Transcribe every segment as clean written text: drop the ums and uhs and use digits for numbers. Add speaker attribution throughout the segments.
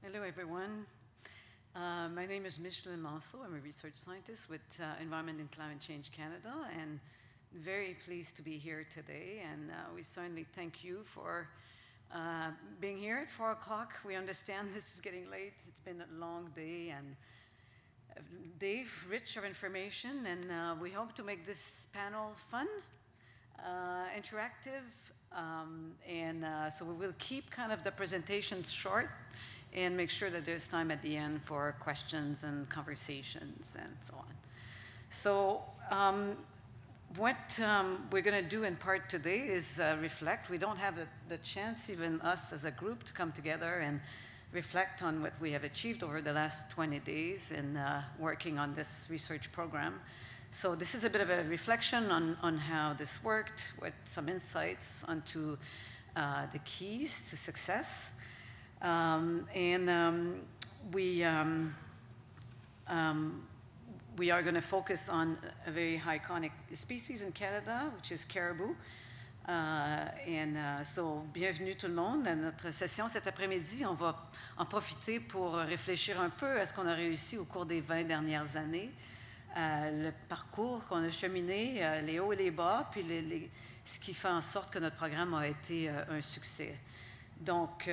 Speaker 1: Hello, everyone. My name is Micheline Manceau. I'm a research scientist with Environment and Climate Change Canada, and very pleased to be here today. And we certainly thank you for being here at 4 o'clock. We understand this is getting late. It's been a long day and a day rich of information, and we hope to make this panel fun, interactive, so we will keep kind of the presentations short and make sure that there's time at the end for questions and conversations and so on. So what we're going to do in part today is reflect. We don't have the chance, even us as a group, to come together and reflect on what we have achieved over the last 20 days in working on this research program. So this is a bit of a reflection on how this worked, with some insights onto the keys to success. We are going to focus on a very iconic species in Canada, which is caribou. So, bienvenue tout le monde à notre session cet après-midi. On va en profiter pour réfléchir un peu à ce qu'on a réussi au cours des 20 dernières années, le parcours qu'on a cheminé, les hauts et les bas, puis ce qui fait en sorte que notre programme a été un succès. Donc,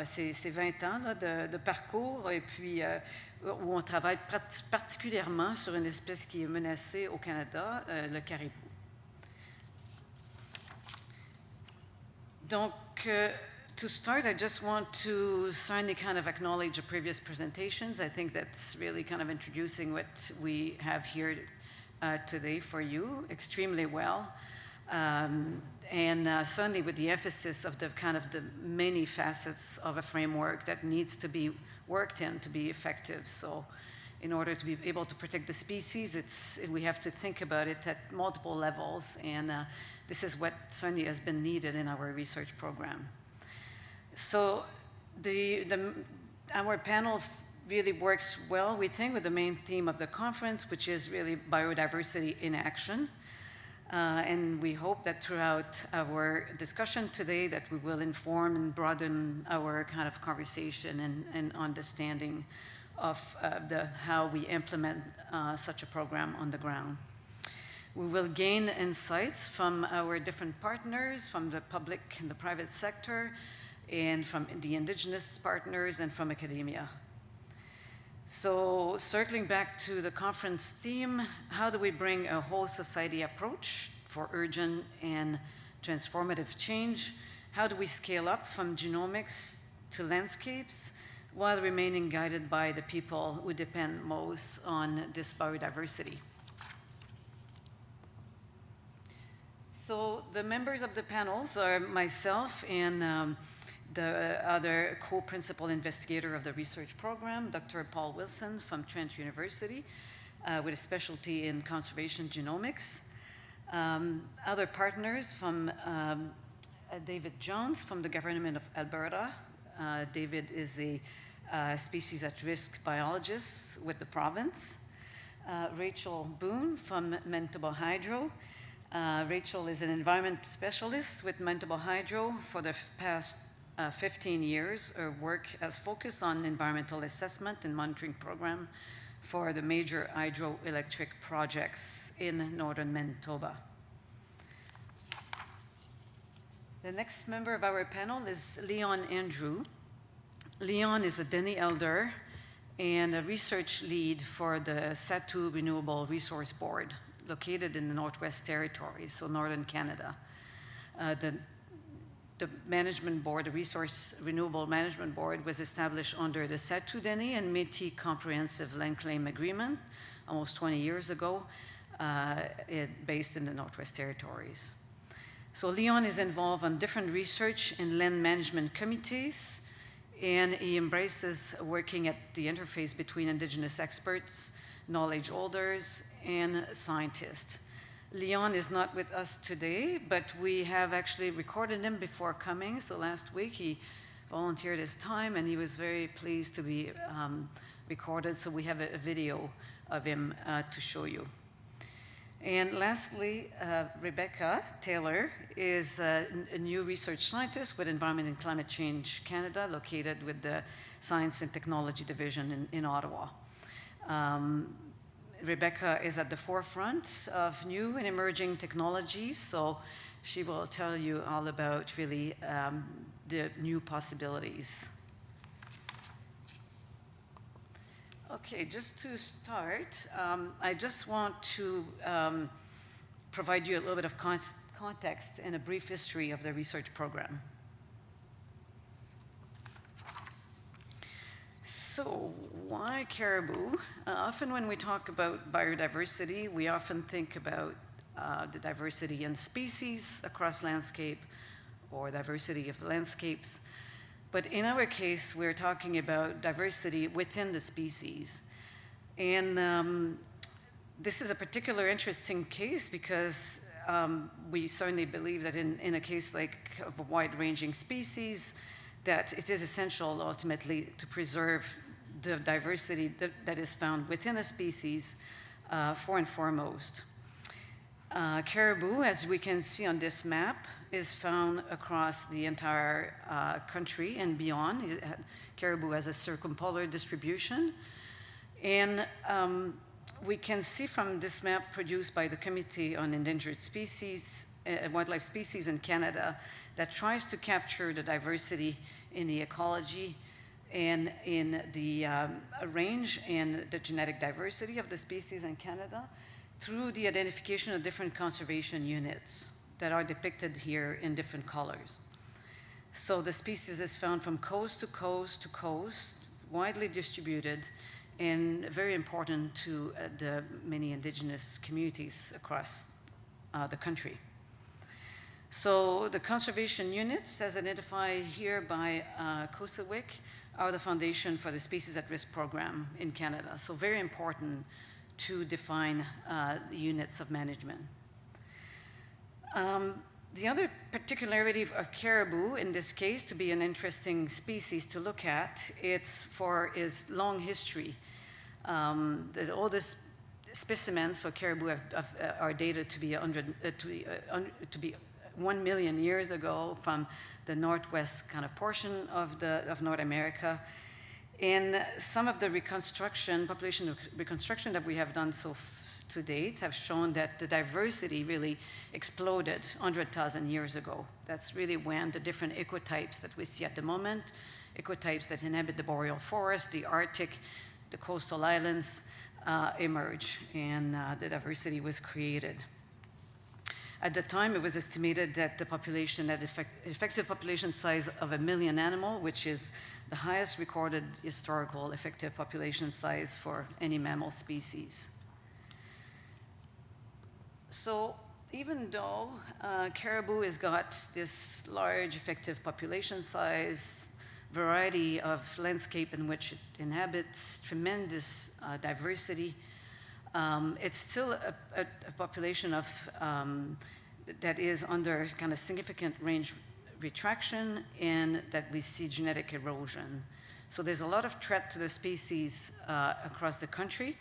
Speaker 1: c'est 20 ans là, de parcours, et puis où on travaille particulièrement sur une espèce qui est menacée au Canada, le caribou. Donc, to start, I just want to certainly kind of acknowledge the previous presentations. I think that's really kind of introducing what we have here today for you extremely well. Certainly with the emphasis of the kind of the many facets of a framework that needs to be worked in to be effective. So in order to be able to protect the species, we have to think about it at multiple levels, and this is what certainly has been needed in our research program. So our panel really works well, we think, with the main theme of the conference, which is really biodiversity in action. And we hope that throughout our discussion today that we will inform and broaden our kind of conversation and understanding of how we implement such a program on the ground. We will gain insights from our different partners, from the public and the private sector, and from the Indigenous partners and from academia. So circling back to the conference theme, how do we bring a whole society approach for urgent and transformative change? How do we scale up from genomics to landscapes while remaining guided by the people who depend most on this biodiversity? So the members of the panels are myself and the other co-principal investigator of the research program, Dr. Paul Wilson from Trent University, with a specialty in conservation genomics. Other partners from David Jones from the Government of Alberta. David is a species at risk biologist with the province. Rachel Boone from Manitoba Hydro. Rachel is an environment specialist with Manitoba Hydro for the past 15 years. Her work has focused on environmental assessment and monitoring program for the major hydroelectric projects in northern Manitoba. The next member of our panel is Leon Andrew. Leon is a Dene elder and a research lead for the Satu Renewable Resource Board, located in the Northwest Territories, so northern Canada. The management board, the Resource Renewable Management Board, was established under the Satu Dene and Métis Comprehensive Land Claim Agreement almost 20 years ago, based in the Northwest Territories. So Leon is involved on different research and land management committees, and he embraces working at the interface between Indigenous experts, knowledge holders, and scientists. Leon is not with us today, but we have actually recorded him before coming. So last week he volunteered his time and he was very pleased to be recorded. So we have a video of him to show you. And lastly, Rebecca Taylor is a new research scientist with Environment and Climate Change Canada, located with the Science and Technology Division in Ottawa. Rebecca is at the forefront of new and emerging technologies, so she will tell you all about really the new possibilities. Okay, just to start, I just want to provide you a little bit of context and a brief history of the research program. So, why caribou? Often when we talk about biodiversity, we often think about the diversity in species across landscape or diversity of landscapes. But in our case, we're talking about diversity within the species. And this is a particular interesting case because we certainly believe that in a case like of a wide-ranging species, that it is essential ultimately to preserve the diversity that is found within a species for and foremost. Caribou, as we can see on this map, is found across the entire country and beyond. Caribou has a circumpolar distribution. And we can see from this map produced by the Committee on Endangered Species, Wildlife Species in Canada, that tries to capture the diversity in the ecology and in the range and the genetic diversity of the species in Canada through the identification of different conservation units that are depicted here in different colors. So the species is found from coast to coast to coast, widely distributed, and very important to the many Indigenous communities across the country. So the conservation units, as identified here by COSAWIC, are the foundation for the Species at Risk program in Canada. So very important to define the units of management. The other particularity of caribou, in this case, to be an interesting species to look at, it's for its long history. The oldest specimens for caribou are dated to be 1 million years ago from the northwest kind of portion of North America. And some of the population reconstruction that we have done to date have shown that the diversity really exploded 100,000 years ago. That's really when the different ecotypes that we see at the moment, ecotypes that inhabit the boreal forest, the Arctic, the coastal islands, emerge, and the diversity was created. At the time, it was estimated that the population had effective population size of 1 million animal, which is the highest recorded historical effective population size for any mammal species. So even though caribou has got this large effective population size, variety of landscape in which it inhabits, tremendous diversity, it's still a population of that is under kind of significant range retraction and that we see genetic erosion. So there's a lot of threat to the species across the country.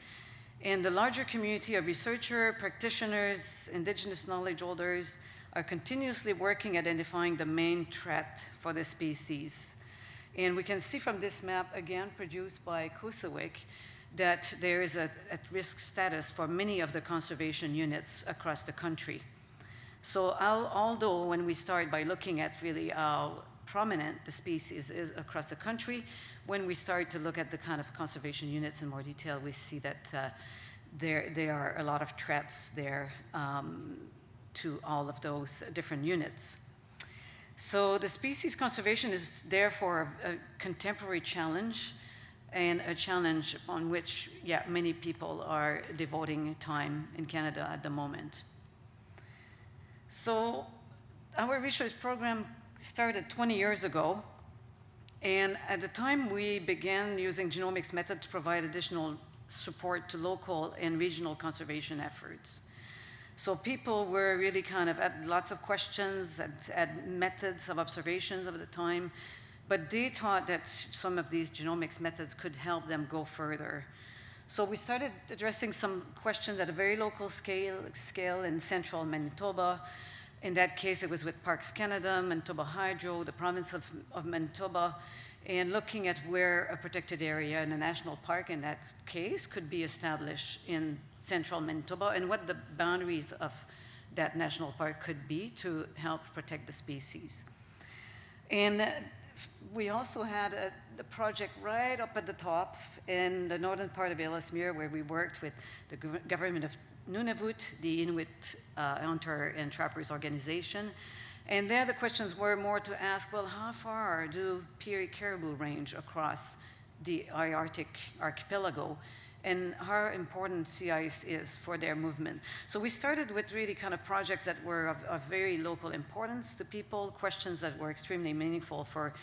Speaker 1: And the larger community of researchers, practitioners, Indigenous knowledge holders are continuously working identifying the main threat for the species. And we can see from this map, again produced by COSAWIC, that there is a at-risk status for many of the conservation units across the country. So although when we start by looking at really how prominent the species is across the country, when we start to look at the kind of conservation units in more detail, we see that there are a lot of threats there to all of those different units. So the species conservation is therefore a contemporary challenge, and a challenge on which, many people are devoting time in Canada at the moment. So our research program started 20 years ago, and at the time we began using genomics method to provide additional support to local and regional conservation efforts. So people were really kind of had lots of questions, had methods of observations of the time, but they thought that some of these genomics methods could help them go further. So we started addressing some questions at a very local scale in central Manitoba. In that case, it was with Parks Canada, Manitoba Hydro, the province of Manitoba, and looking at where a protected area in a national park, in that case, could be established in central Manitoba and what the boundaries of that national park could be to help protect the species. And we also had the project right up at the top in the northern part of Ellesmere, where we worked with the government of Nunavut, the Inuit Hunter and Trappers Organization. And there the questions were more to ask, well, how far do Peary caribou range across the Arctic archipelago, and how important sea ice is for their movement. So we started with really kind of projects that were of very local importance to people, questions that were extremely meaningful for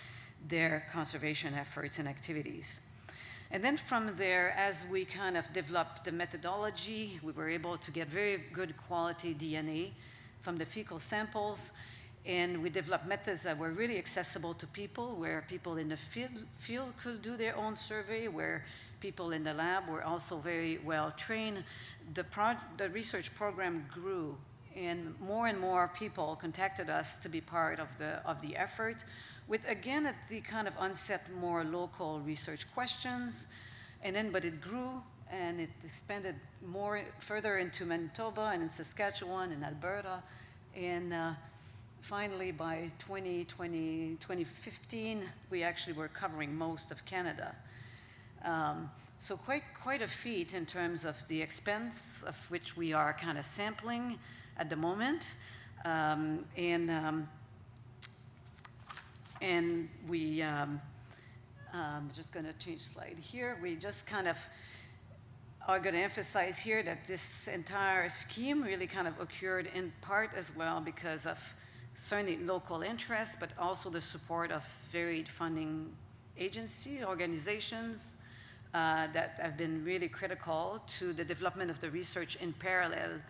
Speaker 1: their conservation efforts and activities. And then from there, as we kind of developed the methodology, we were able to get very good quality DNA from the fecal samples, and we developed methods that were really accessible to people, where people in the field could do their own survey, where people in the lab were also very well trained. The research program grew, and more people contacted us to be part of the effort, with, again, at the kind of onset, more local research questions. And then, but it grew, and it expanded further into Manitoba and in Saskatchewan and Alberta. And finally, by 2015, we actually were covering most of Canada. So quite a feat in terms of the expense of which we are kind of sampling at the moment. And we, I'm just going to change slide here. We just kind of are going to emphasize here that this entire scheme really kind of occurred in part as well because of certainly local interest, but also the support of varied funding agency organizations that have been really critical to the development of the research in parallel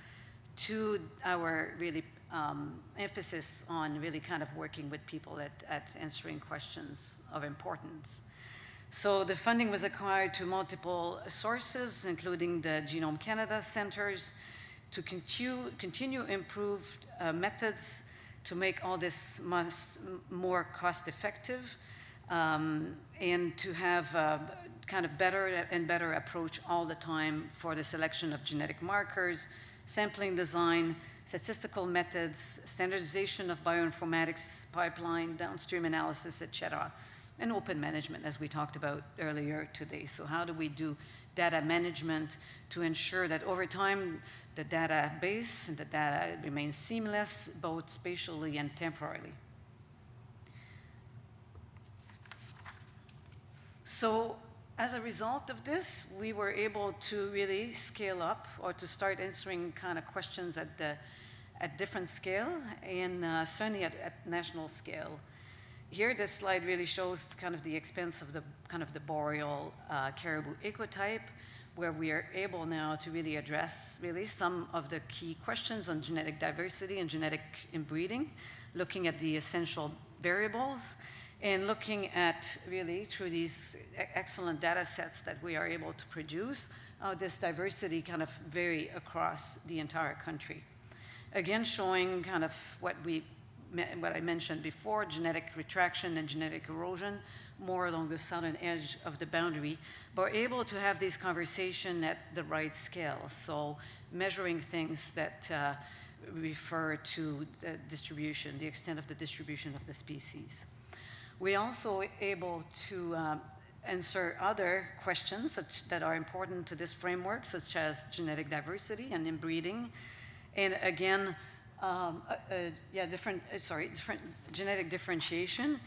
Speaker 1: to our really emphasis on really kind of working with people at answering questions of importance. So the funding was acquired to multiple sources, including the Genome Canada centers, to continue improved methods to make all this more cost effective, and to have kind of better and better approach all the time for the selection of genetic markers, sampling design, statistical methods, standardization of bioinformatics pipeline, downstream analysis, et cetera, and open management, as we talked about earlier today. So how do we do data management to ensure that over time the database and the data remains seamless, both spatially and temporally? So as a result of this, we were able to really scale up, or to start answering kind of questions at different scale, and certainly at national scale. Here, this slide really shows kind of the expense of the kind of the boreal caribou ecotype, where we are able now to really address really some of the key questions on genetic diversity and genetic inbreeding, looking at the essential variables, and looking at really through these excellent data sets that we are able to produce, this diversity kind of vary across the entire country. Again, showing kind of what I mentioned before, genetic retraction and genetic erosion, more along the southern edge of the boundary, but we're able to have this conversation at the right scale. So measuring things that refer to the distribution, the extent of the distribution of the species. We're also able to answer other questions that are important to this framework, such as genetic diversity and inbreeding. And again, different genetic differentiation.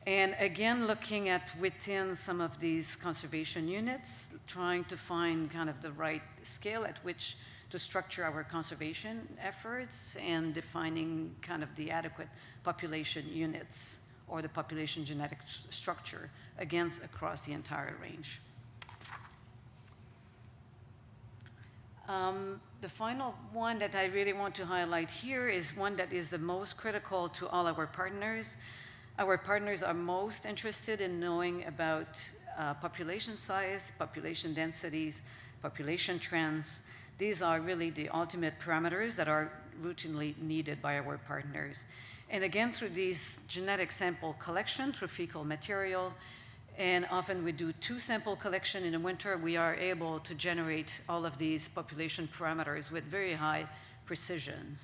Speaker 1: And again, looking at within some of these conservation units, trying to find kind of the right scale at which to structure our conservation efforts, and defining kind of the adequate population units or the population genetic structure, again, across the entire range. The final one that I really want to highlight here is one that is the most critical to all our partners. Our partners are most interested in knowing about population size, population densities, population trends. These are really the ultimate parameters that are routinely needed by our partners. And again, through these genetic sample collection, through fecal material, and often we do 2 sample collection in the winter, we are able to generate all of these population parameters with very high precision.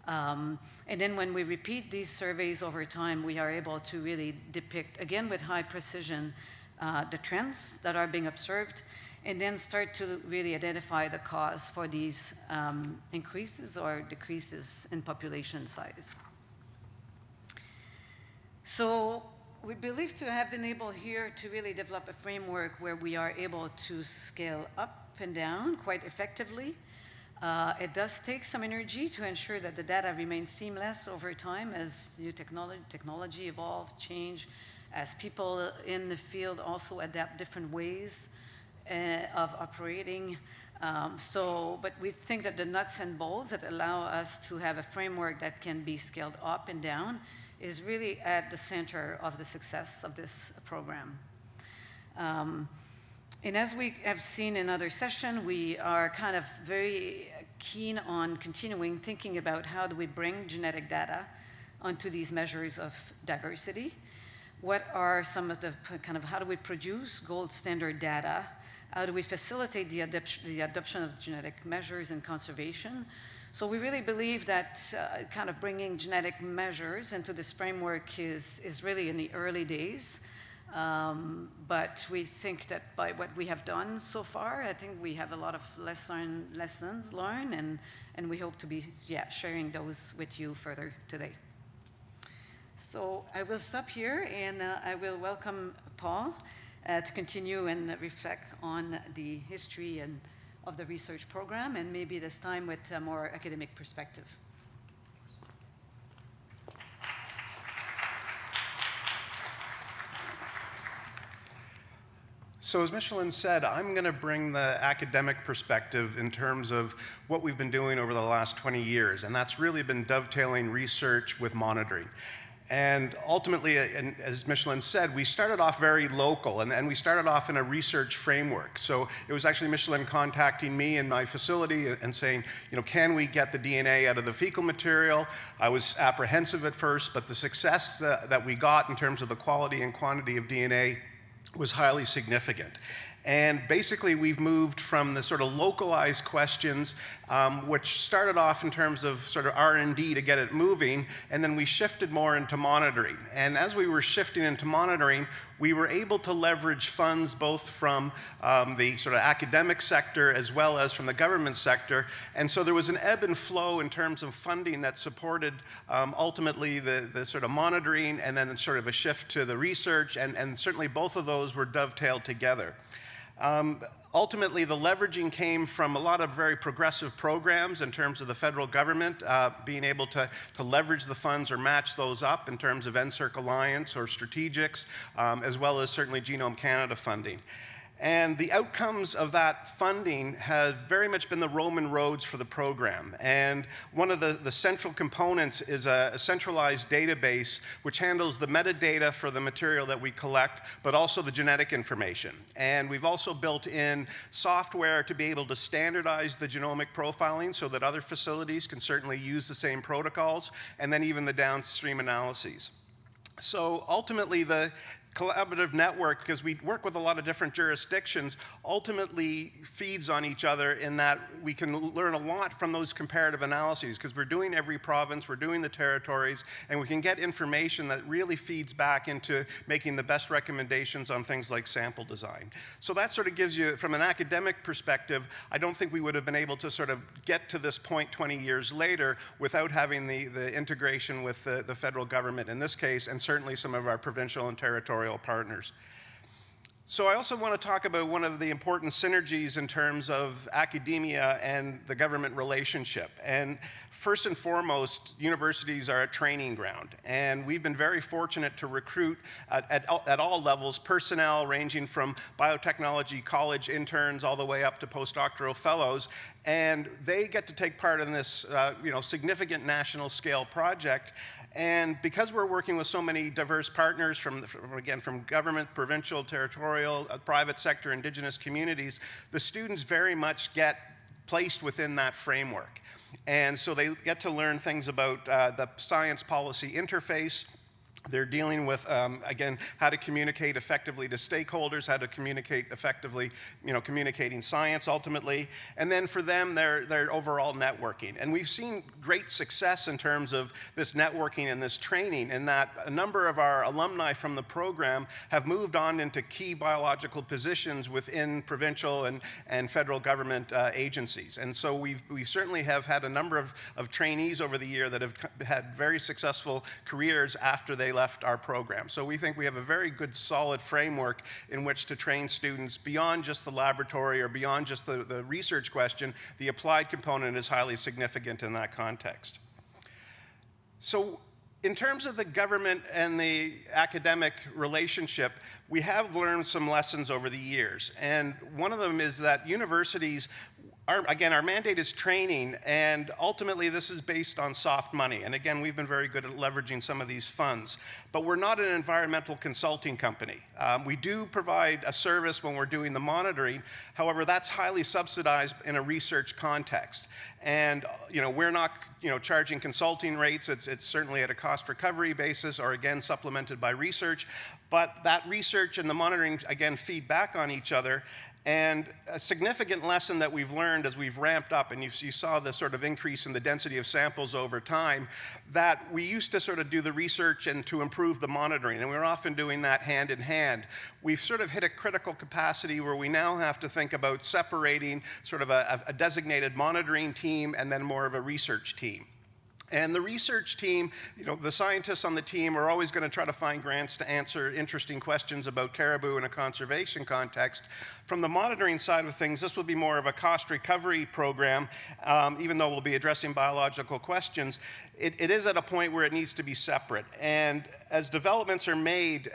Speaker 1: And then when we repeat these surveys over time, we are able to really depict, again with high precision, the trends that are being observed, and then start to really identify the cause for these increases or decreases in population size. So we believe to have been able here to really develop a framework where we are able to scale up and down quite effectively. It does take some energy to ensure that the data remains seamless over time as new technology evolves, change, as people in the field also adapt different ways of operating. But we think that the nuts and bolts that allow us to have a framework that can be scaled up and down is really at the center of the success of this program. And as we have seen in other sessions, we are kind of very keen on continuing thinking about how do we bring genetic data onto these measures of diversity. What are some of the kind of, how do we produce gold standard data? How do we facilitate the adoption of genetic measures and conservation? So we really believe that kind of bringing genetic measures into this framework is really in the early days. But we think that by what we have done so far, I think we have a lot of lessons learned, and we hope to be sharing those with you further today. So I will stop here, and I will welcome Paul to continue and reflect on the history of the research program, and maybe this time with a more academic perspective.
Speaker 2: So as Micheline said, I'm going to bring the academic perspective in terms of what we've been doing over the last 20 years, and that's really been dovetailing research with monitoring. And ultimately, and as Micheline said, we started off very local, and we started off in a research framework. So it was actually Micheline contacting me in my facility and saying, you know, can we get the DNA out of the fecal material? I was apprehensive at first, but the success that we got in terms of the quality and quantity of DNA was highly significant. And basically, we've moved from the sort of localized questions, which started off in terms of sort of R&D to get it moving, and then we shifted more into monitoring. And as we were shifting into monitoring, we were able to leverage funds both from the sort of academic sector as well as from the government sector. And so there was an ebb and flow in terms of funding that supported ultimately the sort of monitoring and then sort of a shift to the research, and certainly both of those were dovetailed together. Ultimately, the leveraging came from a lot of very progressive programs in terms of the federal government being able to leverage the funds or match those up in terms of NSERC Alliance or strategics, as well as certainly Genome Canada funding. And the outcomes of that funding have very much been the Roman roads for the program. And one of the central components is a centralized database which handles the metadata for the material that we collect, but also the genetic information. And we've also built in software to be able to standardize the genomic profiling so that other facilities can certainly use the same protocols, and then even the downstream analyses. So ultimately, the collaborative network, because we work with a lot of different jurisdictions, ultimately feeds on each other in that we can learn a lot from those comparative analyses, because we're doing every province, we're doing the territories, and we can get information that really feeds back into making the best recommendations on things like sample design. So that sort of gives you, from an academic perspective, I don't think we would have been able to sort of get to this point 20 years later without having the integration with the federal government in this case, and certainly some of our provincial and territorial partners. So I also want to talk about one of the important synergies in terms of academia and the government relationship. And first and foremost, universities are a training ground. And we've been very fortunate to recruit at all levels personnel ranging from biotechnology college interns all the way up to postdoctoral fellows. And they get to take part in this significant national scale project. And because we're working with so many diverse partners from government, provincial, territorial, private sector, Indigenous communities, the students very much get placed within that framework. And so they get to learn things about the science policy interface. They're dealing with, again, how to communicate effectively to stakeholders, how to communicate effectively, communicating science ultimately. And then for them, their overall networking. And we've seen great success in terms of this networking and this training, in that a number of our alumni from the program have moved on into key biological positions within provincial and federal government agencies. And so we certainly have had a number of trainees over the year that have had very successful careers after they left our program. So we think we have a very good, solid framework in which to train students beyond just the laboratory or beyond just the research question. The applied component is highly significant in that context. So in terms of the government and the academic relationship, we have learned some lessons over the years. And one of them is that universities, our mandate is training, and ultimately this is based on soft money. And again, we've been very good at leveraging some of these funds. But we're not an environmental consulting company. We do provide a service when we're doing the monitoring. However, that's highly subsidized in a research context. And we're not charging consulting rates. It's certainly at a cost recovery basis, or again supplemented by research. But that research and the monitoring again feed back on each other. And a significant lesson that we've learned as we've ramped up, and you saw the sort of increase in the density of samples over time, that we used to sort of do the research and to improve the monitoring, and we're often doing that hand in hand. We've sort of hit a critical capacity where we now have to think about separating sort of a designated monitoring team and then more of a research team. And the research team, the scientists on the team are always going to try to find grants to answer interesting questions about caribou in a conservation context. From the monitoring side of things, this will be more of a cost recovery program, even though we'll be addressing biological questions. It is at a point where it needs to be separate. And as developments are made,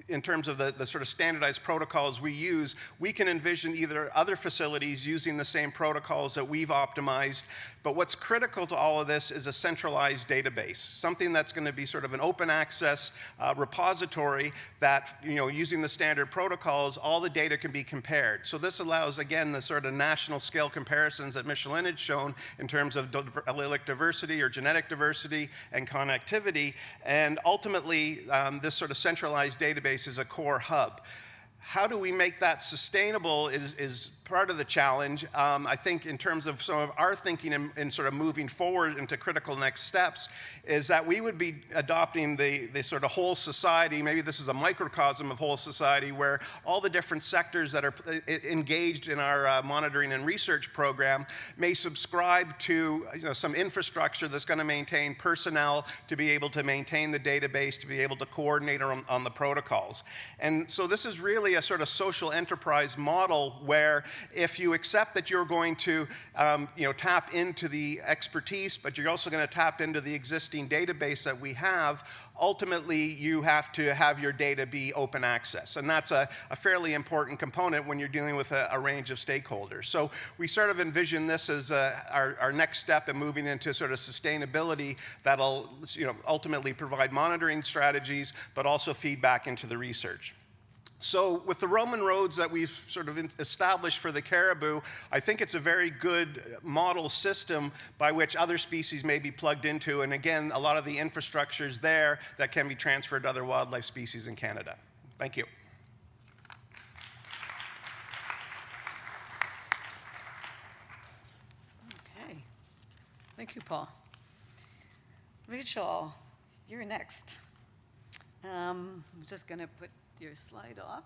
Speaker 2: in terms of the sort of standardized protocols we use, we can envision either other facilities using the same protocols that we've optimized. But what's critical to all of this is a centralized database, something that's going to be sort of an open access repository that, using the standard protocols, all the data can be compared. So this allows, again, the sort of national scale comparisons that Michelin had shown in terms of allelic diversity or genetic diversity and connectivity. And ultimately, this sort of centralized database is a core hub. How do we make that sustainable is part of the challenge. I think in terms of some of our thinking in sort of moving forward into critical next steps is that we would be adopting the sort of whole society. Maybe this is a microcosm of whole society where all the different sectors that are engaged in our monitoring and research program may subscribe to some infrastructure that's going to maintain personnel to be able to maintain the database, to be able to coordinate on the protocols. And so this is really a sort of social enterprise model where if you accept that you're going to tap into the expertise, but you're also going to tap into the existing database that we have, ultimately you have to have your data be open access. And that's a fairly important component when you're dealing with a range of stakeholders. So we sort of envision this as our next step in moving into sort of sustainability that'll ultimately provide monitoring strategies, but also feedback into the research. So with the Roman roads that we've sort of established for the caribou, I think it's a very good model system by which other species may be plugged into. And again, a lot of the infrastructure is there that can be transferred to other wildlife species in Canada. Thank you.
Speaker 1: Okay. Thank you, Paul. Rachel, you're next. I'm just going to put your slide off.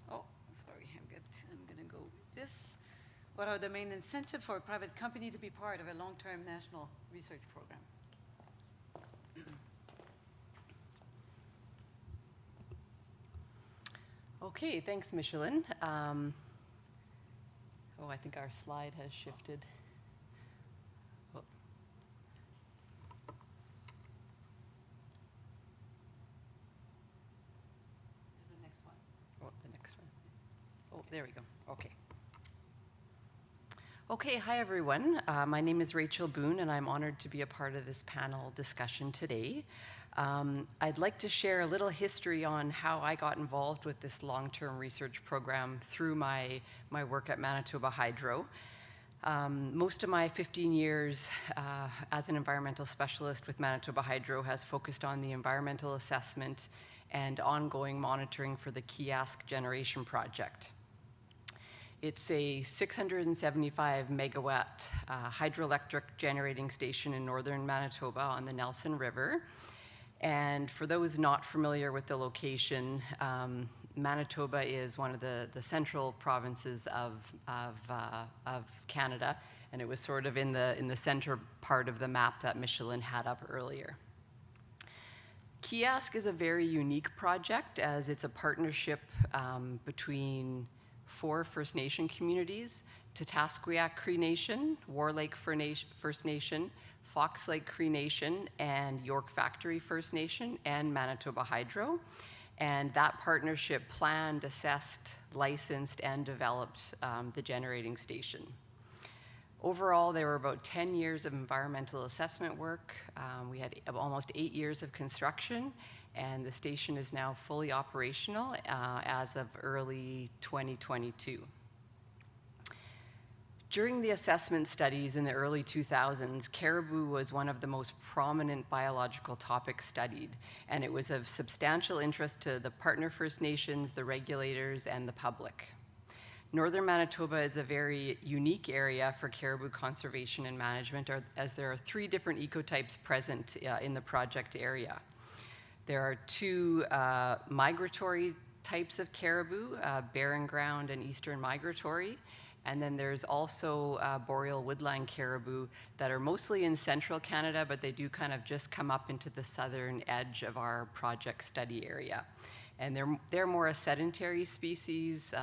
Speaker 1: Oh, sorry, I'm going to go with this. What are the main incentives for a private company to be part of a long-term national research program?
Speaker 3: Okay, thanks, Michelin. I think our slide has shifted. Oh. Oh, the next one. Oh, there we go. Okay. Okay, hi everyone. My name is Rachel Boone, and I'm honored to be a part of this panel discussion today. I'd like to share a little history on how I got involved with this long-term research program through my work at Manitoba Hydro. Most of my 15 years as an environmental specialist with Manitoba Hydro has focused on the environmental assessment and ongoing monitoring for the Kiosk Generation Project. It's a 675 megawatt hydroelectric generating station in northern Manitoba on the Nelson River. And for those not familiar with the location, Manitoba is one of the central provinces of Canada, and it was sort of in the center part of the map that Michelin had up earlier. Kiosk is a very unique project as it's a partnership between 4 First Nation communities: Tatasqueyak Cree Nation, War Lake First Nation, Fox Lake Cree Nation, and York Factory First Nation, and Manitoba Hydro. And that partnership planned, assessed, licensed, and developed the generating station. Overall, there were about 10 years of environmental assessment work. We had almost 8 years of construction, and the station is now fully operational as of early 2022. During the assessment studies in the early 2000s, caribou was one of the most prominent biological topics studied, and it was of substantial interest to the partner First Nations, the regulators, and the public. Northern Manitoba is a very unique area for caribou conservation and management, as there are 3 different ecotypes present in the project area. There are 2 migratory types of caribou, barren ground and eastern migratory. And then there's also boreal woodland caribou that are mostly in central Canada, but they do kind of just come up into the southern edge of our project study area. And they're more a sedentary species.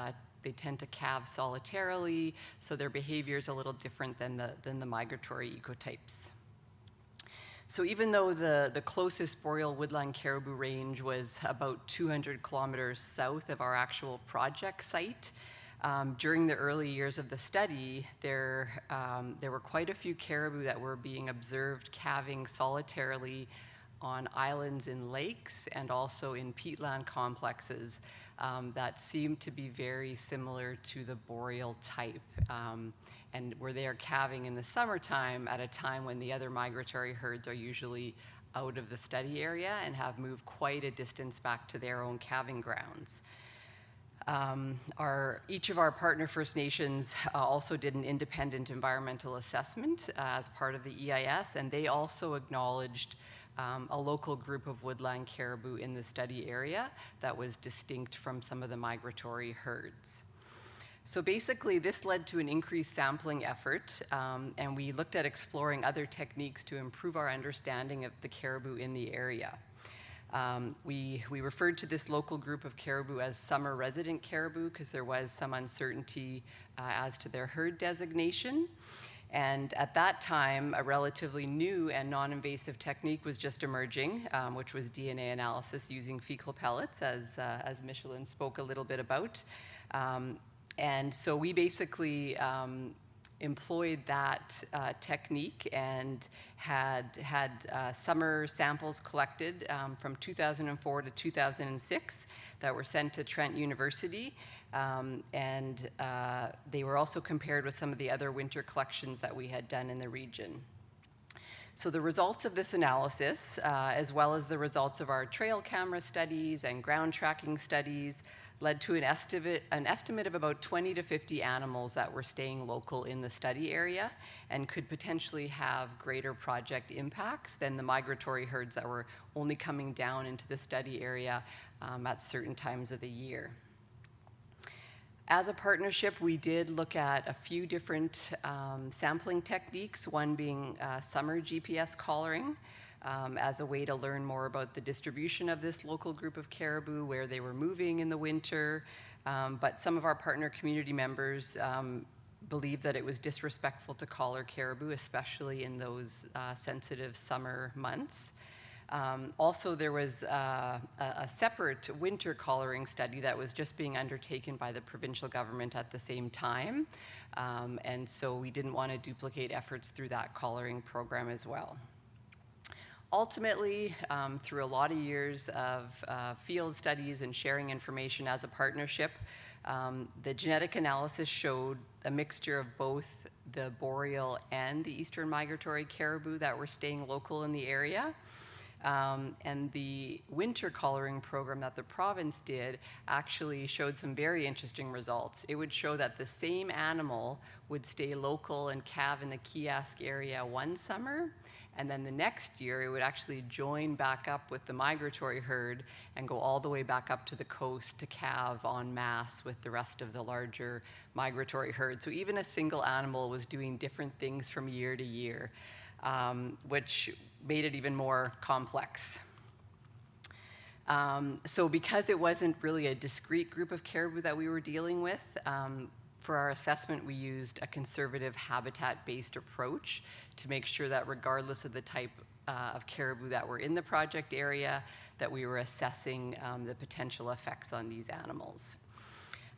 Speaker 3: They tend to calve solitarily, so their behavior is a little different than the migratory ecotypes. So even though the closest boreal woodland caribou range was about 200 kilometers south of our actual project site, during the early years of the study, there were quite a few caribou that were being observed calving solitarily on islands in lakes and also in peatland complexes that seemed to be very similar to the boreal type. And where they are calving in the summertime at a time when the other migratory herds are usually out of the study area and have moved quite a distance back to their own calving grounds. Each of our partner First Nations also did an independent environmental assessment as part of the EIS, and they also acknowledged a local group of woodland caribou in the study area that was distinct from some of the migratory herds. So basically, this led to an increased sampling effort, and we looked at exploring other techniques to improve our understanding of the caribou in the area. We referred to this local group of caribou as summer resident caribou because there was some uncertainty as to their herd designation. And at that time, a relatively new and non-invasive technique was just emerging, which was DNA analysis using fecal pellets, as Michelin spoke a little bit about. And so we basically employed that technique and had summer samples collected from 2004 to 2006 that were sent to Trent University. And they were also compared with some of the other winter collections that we had done in the region. So the results of this analysis, as well as the results of our trail camera studies and ground tracking studies, led to an estimate of about 20 to 50 animals that were staying local in the study area and could potentially have greater project impacts than the migratory herds that were only coming down into the study area at certain times of the year. As a partnership, we did look at a few different sampling techniques, one being summer GPS collaring, as a way to learn more about the distribution of this local group of caribou, where they were moving in the winter. But some of our partner community members believed that it was disrespectful to collar caribou, especially in those sensitive summer months. Also, there was a separate winter collaring study that was just being undertaken by the provincial government at the same time. And so we didn't want to duplicate efforts through that collaring program as well. Ultimately, through a lot of years of field studies and sharing information as a partnership, the genetic analysis showed a mixture of both the boreal and the eastern migratory caribou that were staying local in the area. And the winter collaring program that the province did actually showed some very interesting results. It would show that the same animal would stay local and calve in the Kiosk area one summer, and then the next year it would actually join back up with the migratory herd and go all the way back up to the coast to calve en masse with the rest of the larger migratory herd. So even a single animal was doing different things from year to year, which made it even more complex. So because it wasn't really a discrete group of caribou that we were dealing with, for our assessment, we used a conservative habitat-based approach to make sure that regardless of the type of caribou that were in the project area, that we were assessing the potential effects on these animals.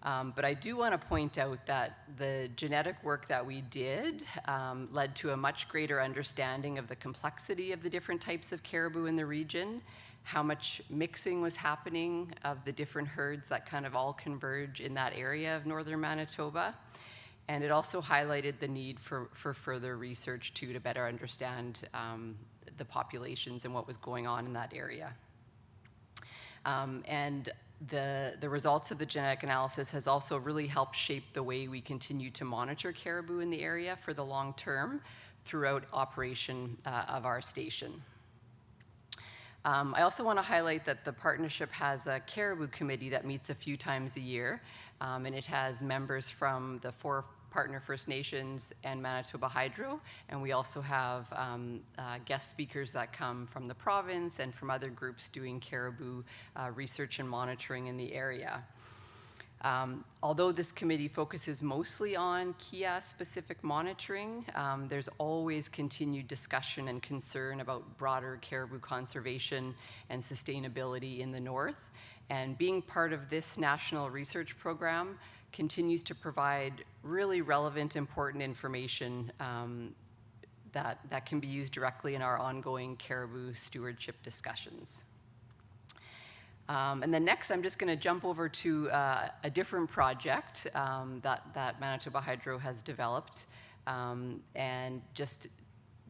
Speaker 3: But I do want to point out that the genetic work that we did led to a much greater understanding of the complexity of the different types of caribou in the region, how much mixing was happening of the different herds that kind of all converge in that area of northern Manitoba. And it also highlighted the need for further research too, to better understand the populations and what was going on in that area. And the results of the genetic analysis has also really helped shape the way we continue to monitor caribou in the area for the long term throughout operation of our station. I also want to highlight that the partnership has a caribou committee that meets a few times a year, and it has members from the 4 partner First Nations and Manitoba Hydro, and we also have guest speakers that come from the province and from other groups doing caribou research and monitoring in the area. Although this committee focuses mostly on Kia-specific monitoring, there's always continued discussion and concern about broader caribou conservation and sustainability in the north. And being part of this national research program continues to provide really relevant, important information that can be used directly in our ongoing caribou stewardship discussions. And then next, I'm just going to jump over to a different project that Manitoba Hydro has developed, and just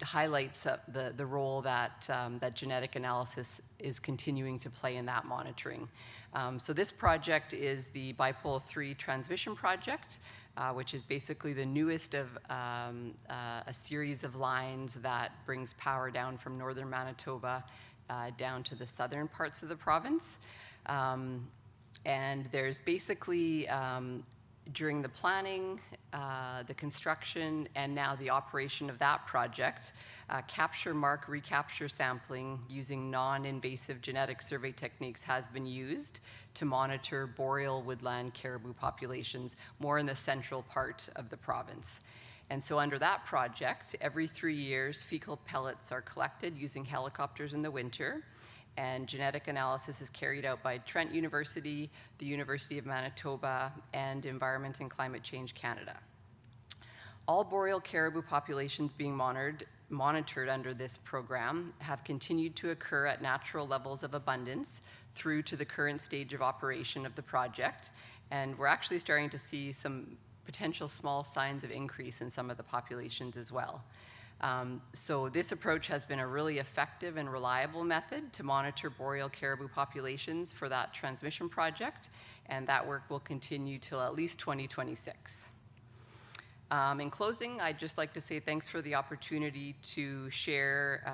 Speaker 3: highlights the role that genetic analysis is continuing to play in that monitoring. So this project is the Bipolar 3 transmission project, which is basically the newest of a series of lines that brings power down from northern Manitoba down to the southern parts of the province. And there's basically, during the planning, the construction, and now the operation of that project, capture, mark, recapture sampling using non-invasive genetic survey techniques has been used to monitor boreal woodland caribou populations more in the central part of the province. And so under that project, every 3 years, fecal pellets are collected using helicopters in the winter, and genetic analysis is carried out by Trent University, the University of Manitoba, and Environment and Climate Change Canada. All boreal caribou populations being monitored under this program have continued to occur at natural levels of abundance through to the current stage of operation of the project, and we're actually starting to see some potential small signs of increase in some of the populations as well. So this approach has been a really effective and reliable method to monitor boreal caribou populations for that transmission project, and that work will continue till at least 2026. In closing, I'd just like to say thanks for the opportunity to share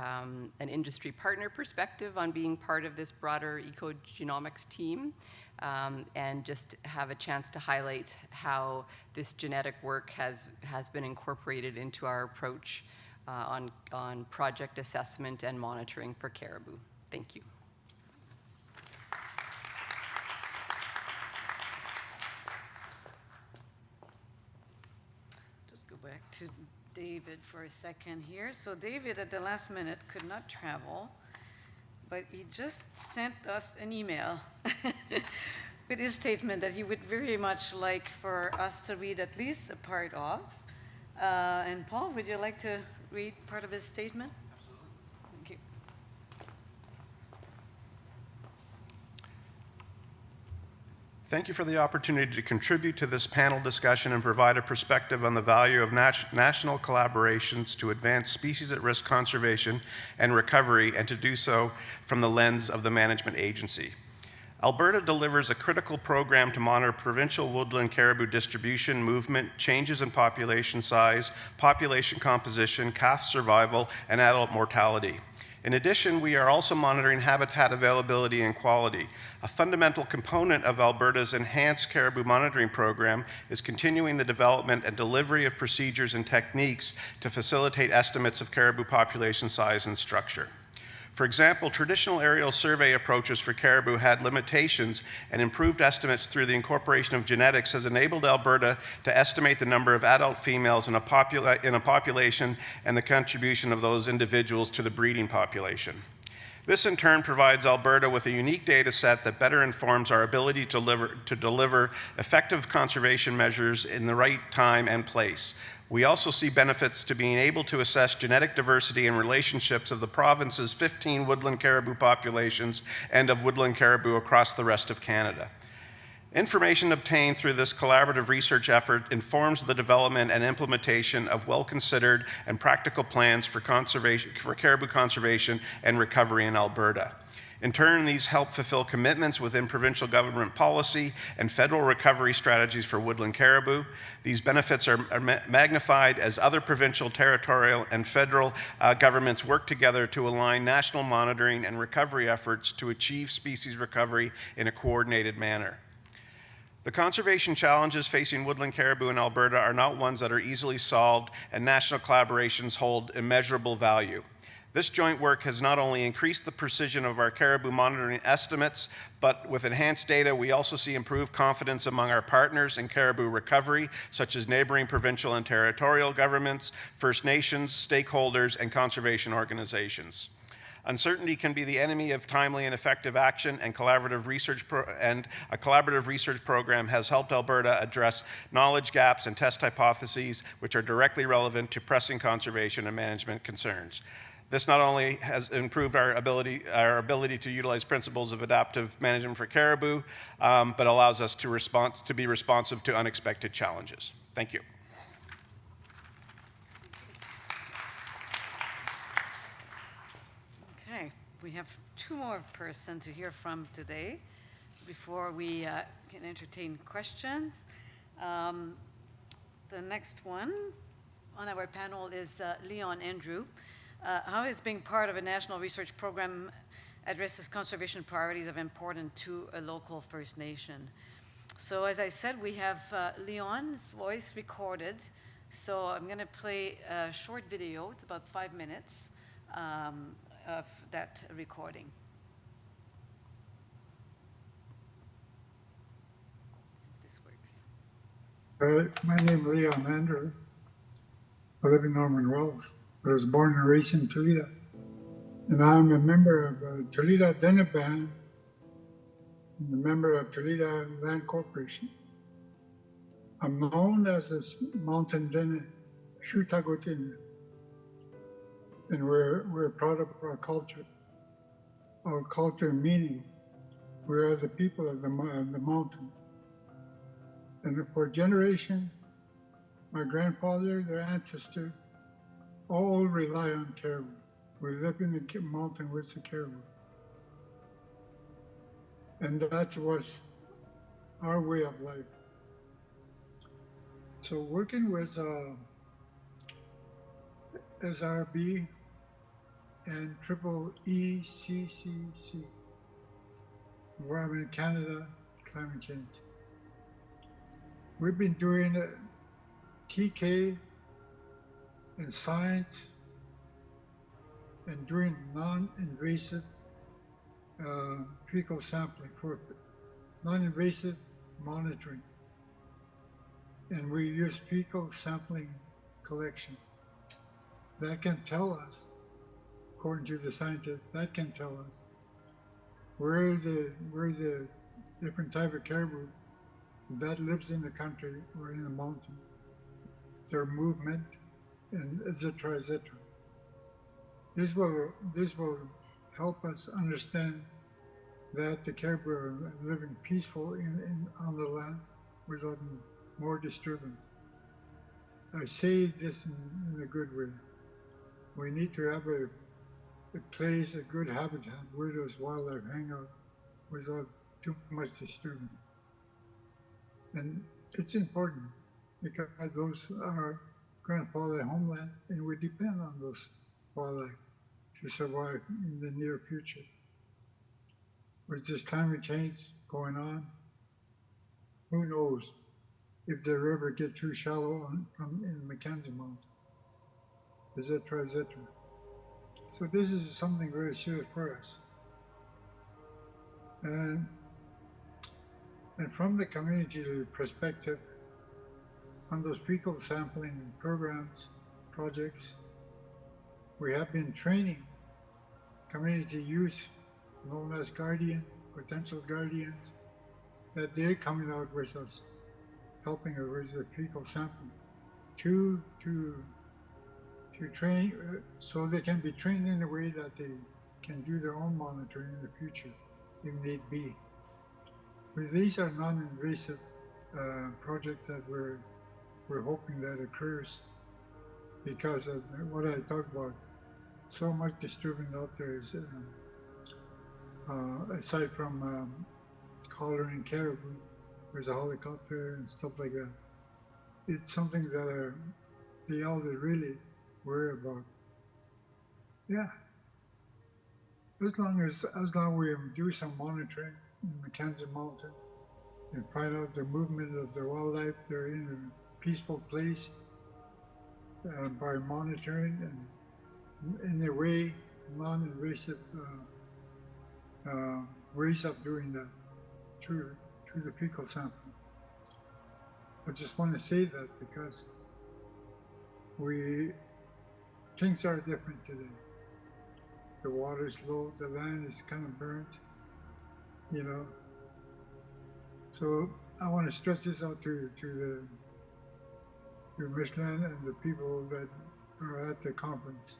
Speaker 3: an industry partner perspective on being part of this broader ecogenomics team, and just have a chance to highlight how this genetic work has been incorporated into our approach on project assessment and monitoring for caribou. Thank you.
Speaker 1: Just go back to David for a second here. So David, at the last minute, could not travel, but he just sent us an email with his statement that he would very much like for us to read at least a part of. And Paul, would you like to read part of his statement? Absolutely. Thank you.
Speaker 2: Thank you for the opportunity to contribute to this panel discussion and provide a perspective on the value of national collaborations to advance species at risk conservation and recovery, and to do so from the lens of the management agency. Alberta delivers a critical program to monitor provincial woodland caribou distribution, movement, changes in population size, population composition, calf survival, and adult mortality. In addition, we are also monitoring habitat availability and quality. A fundamental component of Alberta's enhanced caribou monitoring program is continuing the development and delivery of procedures and techniques to facilitate estimates of caribou population size and structure. For example, traditional aerial survey approaches for caribou had limitations, and improved estimates through the incorporation of genetics has enabled Alberta to estimate the number of adult females in a population and the contribution of those individuals to the breeding population. This in turn provides Alberta with a unique data set that better informs our ability to deliver effective conservation measures in the right time and place. We also see benefits to being able to assess genetic diversity and relationships of the province's 15 woodland caribou populations and of woodland caribou across the rest of Canada. Information obtained through this collaborative research effort informs the development and implementation of well-considered and practical plans for caribou conservation and recovery in Alberta. In turn, these help fulfill commitments within provincial government policy and federal recovery strategies for woodland caribou. These benefits are magnified as other provincial, territorial, and federal governments work together to align national monitoring and recovery efforts to achieve species recovery in a coordinated manner. The conservation challenges facing woodland caribou in Alberta are not ones that are easily solved, and national collaborations hold immeasurable value. This joint work has not only increased the precision of our caribou monitoring estimates, but with enhanced data, we also see improved confidence among our partners in caribou recovery, such as neighboring provincial and territorial governments, First Nations, stakeholders, and conservation organizations. Uncertainty can be the enemy of timely and effective action, and a collaborative research program has helped Alberta address knowledge gaps and test hypotheses which are directly relevant to pressing conservation and management concerns. This not only has improved our ability to utilize principles of adaptive management for caribou, but allows us to be responsive to unexpected challenges. Thank you.
Speaker 1: Okay, we have two more persons to hear from today before we can entertain questions. The next one on our panel is Leon Andrew. How is being part of a national research program addresses conservation priorities of importance to a local First Nation? So as I said, we have Leon's voice recorded. So I'm going to play a short video. It's about 5 minutes of that recording. Let's see if this works.
Speaker 4: My name is Leon Andrew. I live in Norman Wells. I was born and raised in Toledo. And I'm a member of Toledo Deneb Band and a member of Toledo Land Corporation. I'm known as a mountain Dene, Shutagotin. And we're proud of our culture. Our culture meaning we are the people of the mountain. And for generation, my grandfather, their ancestor, all rely on caribou. We live in the mountain with the caribou. And that was our way of life. So working with SRB and Triple ECCC, Environment Canada, Climate Change. We've been doing TK in science and doing non-invasive fecal sampling for non-invasive monitoring. And we use fecal sampling collection. That can tell us, according to the scientists, that can tell us where the different type of caribou that lives in the country or in the mountain, their movement, and et cetera, et cetera. This will help us understand that the caribou are living peaceful on the land without more disturbance. I say this in a good way. We need to have a place, a good habitat where those wildlife hang out without too much disturbance. And it's important because those are grandfather homeland, and we depend on those wildlife to survive in the near future. With this climate change going on, who knows if the river get too shallow in Mackenzie Mountain, et cetera, et cetera. So this is something very serious for us. And from the community perspective, on those fecal sampling programs, projects, we have been training community youth, known as potential guardians, that they're coming out with us, helping us with the fecal sampling to train, so they can be trained in a way that they can do their own monitoring in the future, if need be. But these are non-invasive projects that we're hoping that occurs because of what I talked about. So much disturbance out there is, aside from collaring caribou, there's a helicopter and stuff like that. It's something that the elders really worry about. Yeah. As long as we do some monitoring in Mackenzie Mountain and find out the movement of the wildlife, they're in a peaceful place by monitoring and in a way, non-invasive ways of doing that through the fecal sampling. I just want to say that because things are different today. The water's low, the land is kind of burnt, you know. So I want to stress this out to Michelin and the people that are at the conference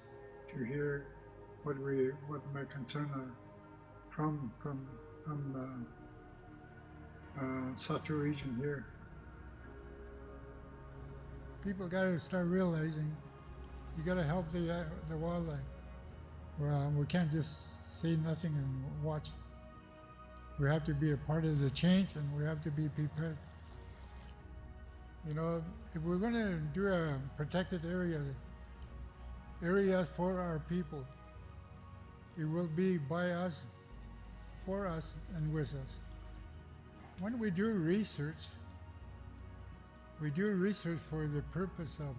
Speaker 4: to hear what my concerns are from Sato region here.
Speaker 5: People got to start realizing you got to help the wildlife. We can't just say nothing and watch. We have to be a part of the change, and we have to be prepared. You know, if we're going to do a protected area for our people, it will be by us, for us, and with us. When we do research for the purpose of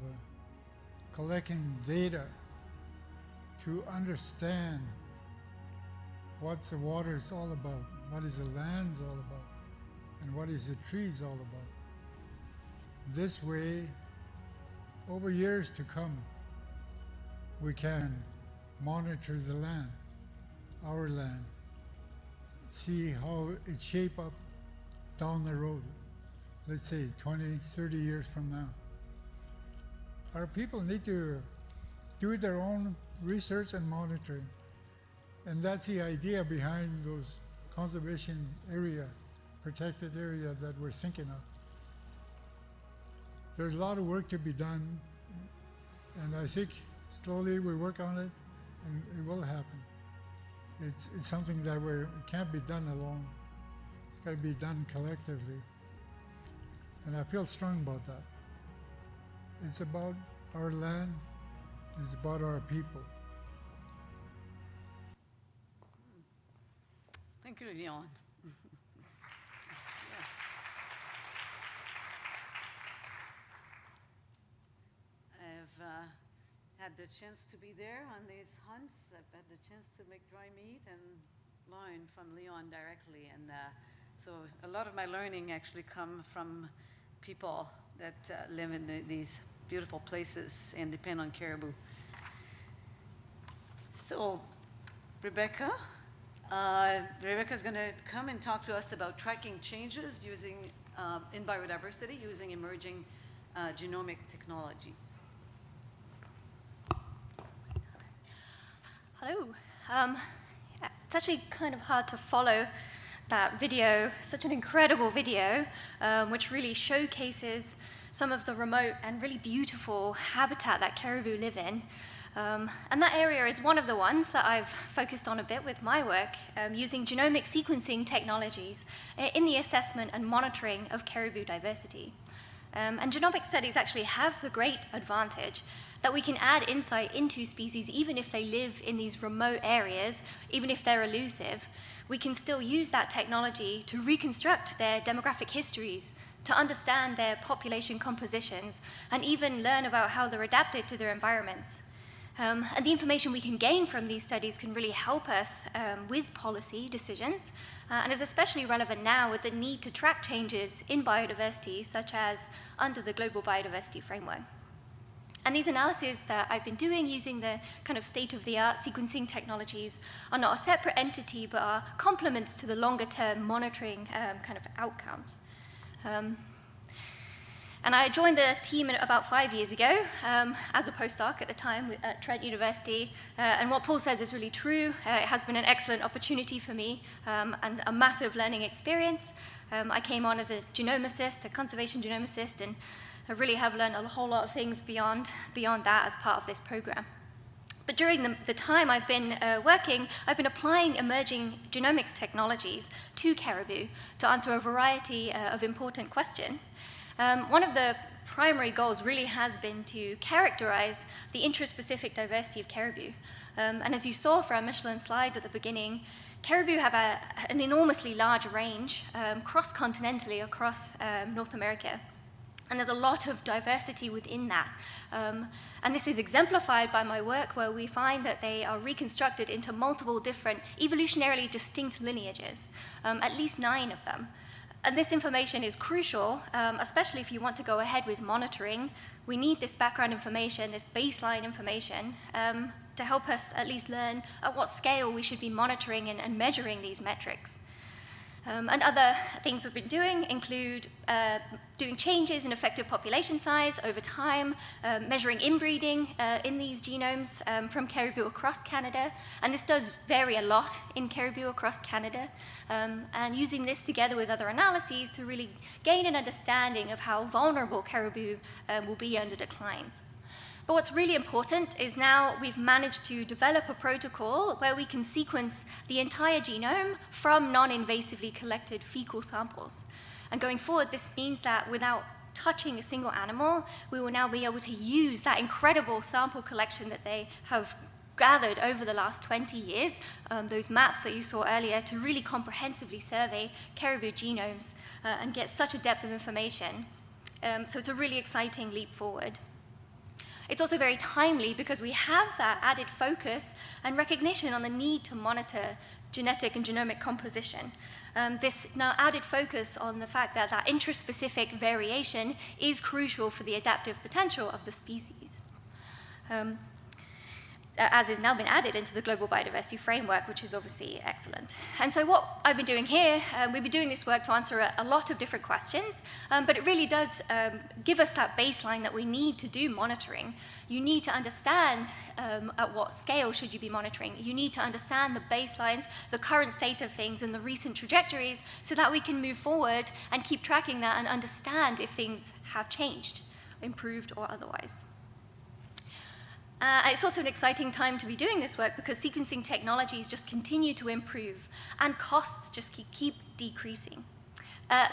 Speaker 5: collecting data to understand what the water is all about, what is the land all about, and what is the trees all about. This way, over years to come, we can monitor the land, our land, see how it shape up down the road, let's say 20, 30 years from now. Our people need to do their own research and monitoring. And that's the idea behind those conservation area, protected area that we're thinking of. There's a lot of work to be done, and I think slowly we work on it, and it will happen. It's something that it can't be done alone. It's got to be done collectively. And I feel strong about that. It's about our land, it's about our people.
Speaker 1: Thank you, Leon. I've had the chance to be there on these hunts. I've had the chance to make dry meat and learn from Leon directly. And so a lot of my learning actually come from people that live in these beautiful places and depend on caribou. So, Rebecca, Rebecca's going to come and talk to us about tracking changes using, in biodiversity using emerging genomic technologies.
Speaker 6: Hello. It's actually kind of hard to follow that video, such an incredible video, which really showcases some of the remote and really beautiful habitat that caribou live in. And that area is one of the ones that I've focused on a bit with my work, using genomic sequencing technologies in the assessment and monitoring of caribou diversity. And genomic studies actually have the great advantage that we can add insight into species even if they live in these remote areas, even if they're elusive. We can still use that technology to reconstruct their demographic histories, to understand their population compositions, and even learn about how they're adapted to their environments. And the information we can gain from these studies can really help us with policy decisions, and is especially relevant now with the need to track changes in biodiversity, such as under the Global Biodiversity Framework. And these analyses that I've been doing using the kind of state-of-the-art sequencing technologies are not a separate entity, but are complements to the longer-term monitoring kind of outcomes. And I joined the team about 5 years ago as a postdoc at the time at Trent University. And what Paul says is really true. It has been an excellent opportunity for me and a massive learning experience. I came on as a genomicist, a conservation genomicist, and I really have learned a whole lot of things beyond that as part of this program. But during the time I've been working, I've been applying emerging genomics technologies to caribou to answer a variety of important questions. One of the primary goals really has been to characterize the intraspecific diversity of caribou. And as you saw from Michelin's slides at the beginning, caribou have an enormously large range cross-continentally across North America. And there's a lot of diversity within that. And this is exemplified by my work where we find that they are reconstructed into multiple different evolutionarily distinct lineages, at least 9 of them. And this information is crucial, especially if you want to go ahead with monitoring. We need this background information, this baseline information, to help us at least learn at what scale we should be monitoring and measuring these metrics. And other things we've been doing include doing changes in effective population size over time, measuring inbreeding in these genomes from caribou across Canada. And this does vary a lot in caribou across Canada. And using this together with other analyses to really gain an understanding of how vulnerable caribou will be under declines. But what's really important is now we've managed to develop a protocol where we can sequence the entire genome from non-invasively collected fecal samples. And going forward, this means that without touching a single animal, we will now be able to use that incredible sample collection that they have gathered over the last 20 years, those maps that you saw earlier, to really comprehensively survey caribou genomes and get such a depth of information. So it's a really exciting leap forward. It's also very timely because we have that added focus and recognition on the need to monitor genetic and genomic composition. This now added focus on the fact that that intraspecific variation is crucial for the adaptive potential of the species. As has now been added into the Global Biodiversity Framework, which is obviously excellent. And so what I've been doing here, we've been doing this work to answer a lot of different questions, but it really does give us that baseline that we need to do monitoring. You need to understand at what scale should you be monitoring. You need to understand the baselines, the current state of things, and the recent trajectories so that we can move forward and keep tracking that and understand if things have changed, improved, or otherwise. It's also an exciting time to be doing this work because sequencing technologies just continue to improve and costs just keep decreasing.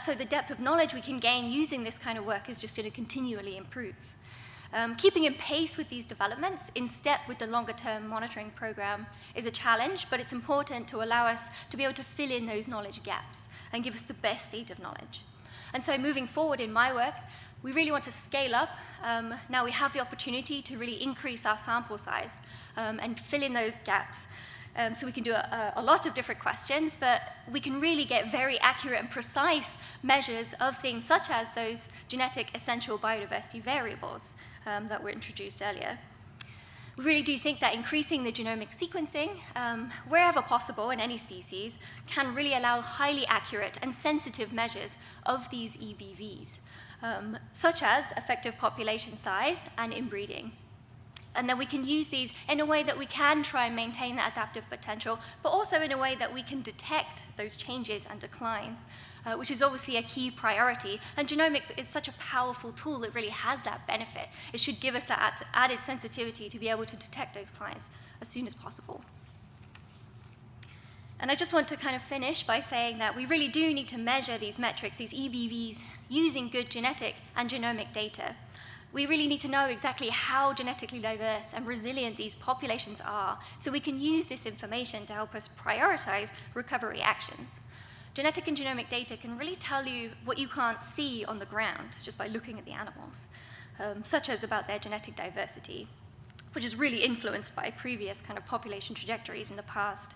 Speaker 6: So the depth of knowledge we can gain using this kind of work is just going to continually improve. Keeping in pace with these developments in step with the longer-term monitoring program is a challenge, but it's important to allow us to be able to fill in those knowledge gaps and give us the best state of knowledge. And so moving forward in my work, we really want to scale up. Now we have the opportunity to really increase our sample size and fill in those gaps. So we can do a lot of different questions, but we can really get very accurate and precise measures of things such as those genetic essential biodiversity variables that were introduced earlier. We really do think that increasing the genomic sequencing, wherever possible in any species, can really allow highly accurate and sensitive measures of these EBVs, such as effective population size and inbreeding. And then we can use these in a way that we can try and maintain that adaptive potential, but also in a way that we can detect those changes and declines, which is obviously a key priority. And genomics is such a powerful tool that really has that benefit. It should give us that added sensitivity to be able to detect those declines as soon as possible. And I just want to kind of finish by saying that we really do need to measure these metrics, these EBVs, using good genetic and genomic data. We really need to know exactly how genetically diverse and resilient these populations are, so we can use this information to help us prioritize recovery actions. Genetic and genomic data can really tell you what you can't see on the ground just by looking at the animals, such as about their genetic diversity, which is really influenced by previous kind of population trajectories in the past.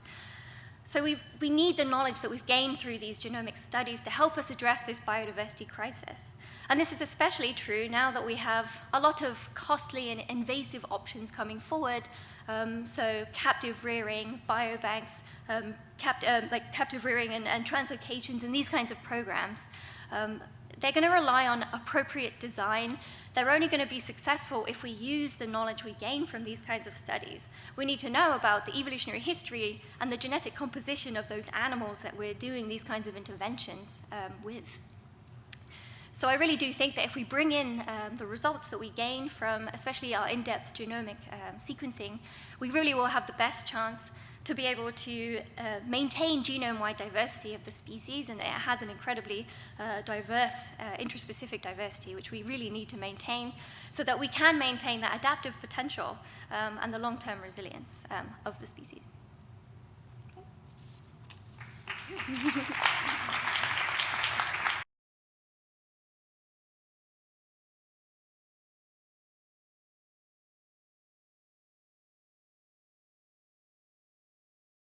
Speaker 6: So we need the knowledge that we've gained through these genomic studies to help us address this biodiversity crisis. And this is especially true now that we have a lot of costly and invasive options coming forward. So captive rearing, biobanks, like captive rearing and translocations and these kinds of programs. They're going to rely on appropriate design. They're only going to be successful if we use the knowledge we gain from these kinds of studies. We need to know about the evolutionary history and the genetic composition of those animals that we're doing these kinds of interventions with. So I really do think that if we bring in the results that we gain from especially our in-depth genomic sequencing, we really will have the best chance to be able to maintain genome-wide diversity of the species, and it has an incredibly diverse, intraspecific diversity, which we really need to maintain so that we can maintain that adaptive potential and the long-term resilience of the species. Thanks.